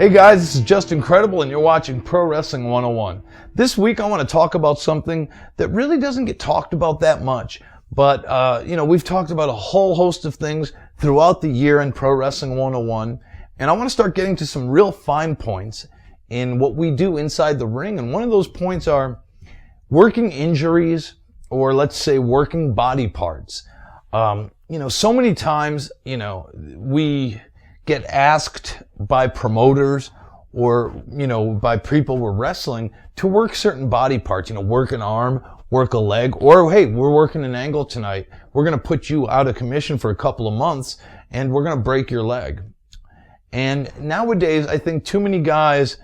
Hey guys, this is Just Incredible and you're watching Pro Wrestling 101. This week I want to talk about something that really doesn't get talked about that much. But, we've talked about a whole host of things throughout the year in Pro Wrestling 101. And I want to start getting to some real fine points in what we do inside the ring. And one of those points are working injuries, or let's say working body parts. So many times, we get asked by promoters or, by people we're wrestling to work certain body parts, work an arm, work a leg, or hey, we're working an angle tonight. We're going to put you out of commission for a couple of months and we're going to break your leg. And nowadays, I think too many guys,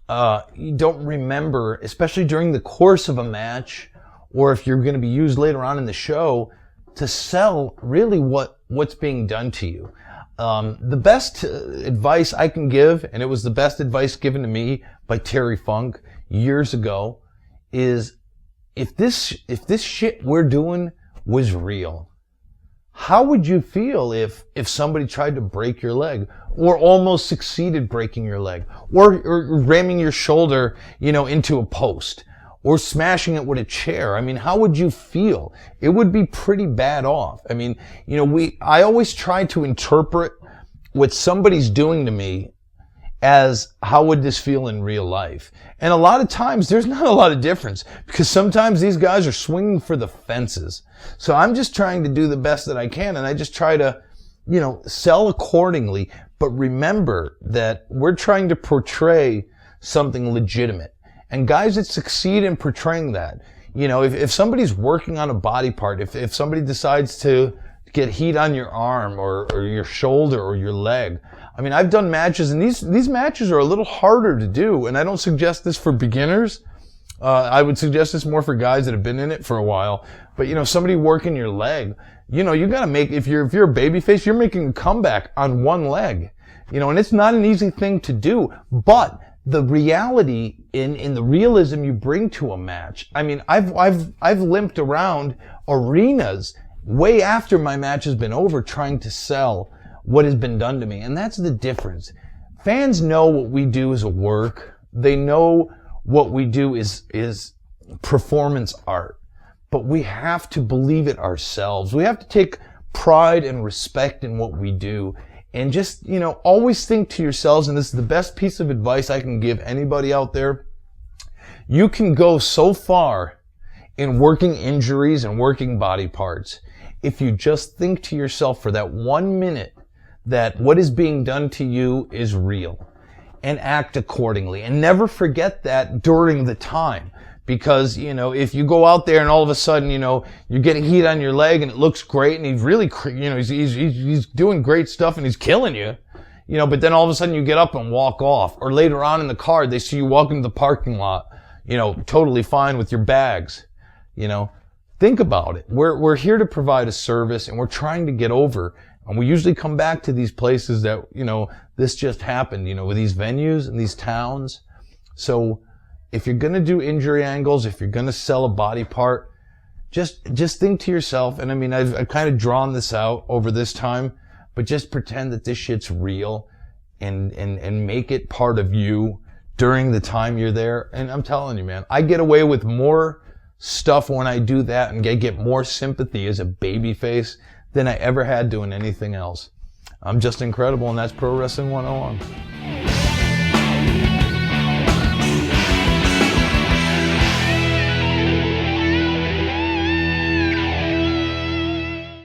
don't remember, especially during the course of a match, or if you're going to be used later on in the show, to sell really what's being done to you. The best advice I can give, and it was the best advice given to me by Terry Funk years ago, is if this shit we're doing was real, how would you feel if somebody tried to break your leg, or almost succeeded breaking your leg, or ramming your shoulder, into a post, or smashing it with a chair? I mean, how would you feel? It would be pretty bad off. I mean, I always try to interpret what somebody's doing to me as how would this feel in real life? And a lot of times there's not a lot of difference, because sometimes these guys are swinging for the fences. So I'm just trying to do the best that I can, and I just try to, sell accordingly. But remember that we're trying to portray something legitimate. And guys that succeed in portraying that, if somebody's working on a body part, if somebody decides to get heat on your arm or your shoulder or your leg, I mean, I've done matches, and these matches are a little harder to do, and I don't suggest this for beginners. I would suggest this more for guys that have been in it for a while. But, somebody working your leg, you gotta make, if you're a babyface, you're making a comeback on one leg, and it's not an easy thing to do. But the reality in the realism you bring to a match, I mean, I've limped around arenas way after my match has been over trying to sell what has been done to me. And that's the difference. Fans know what we do is a work. They know what we do is performance art. But we have to believe it ourselves. We have to take pride and respect in what we do. And just, always think to yourselves, and this is the best piece of advice I can give anybody out there, you can go so far in working injuries and working body parts if you just think to yourself for that 1 minute that what is being done to you is real, and act accordingly. And never forget that during the time. Because, if you go out there and all of a sudden, you're getting heat on your leg and it looks great and he's really, he's doing great stuff and he's killing you, but then all of a sudden you get up and walk off. Or later on in the card, they see you walk into the parking lot, totally fine with your bags, Think about it. We're here to provide a service, and we're trying to get over. And we usually come back to these places that, this just happened, with these venues and these towns. So if you're going to do injury angles, if you're going to sell a body part, just think to yourself, and I mean, I've kind of drawn this out over this time, but just pretend that this shit's real and make it part of you during the time you're there. And I'm telling you, man, I get away with more stuff when I do that and get more sympathy as a babyface than I ever had doing anything else. I'm Just Incredible, and that's Pro Wrestling 101.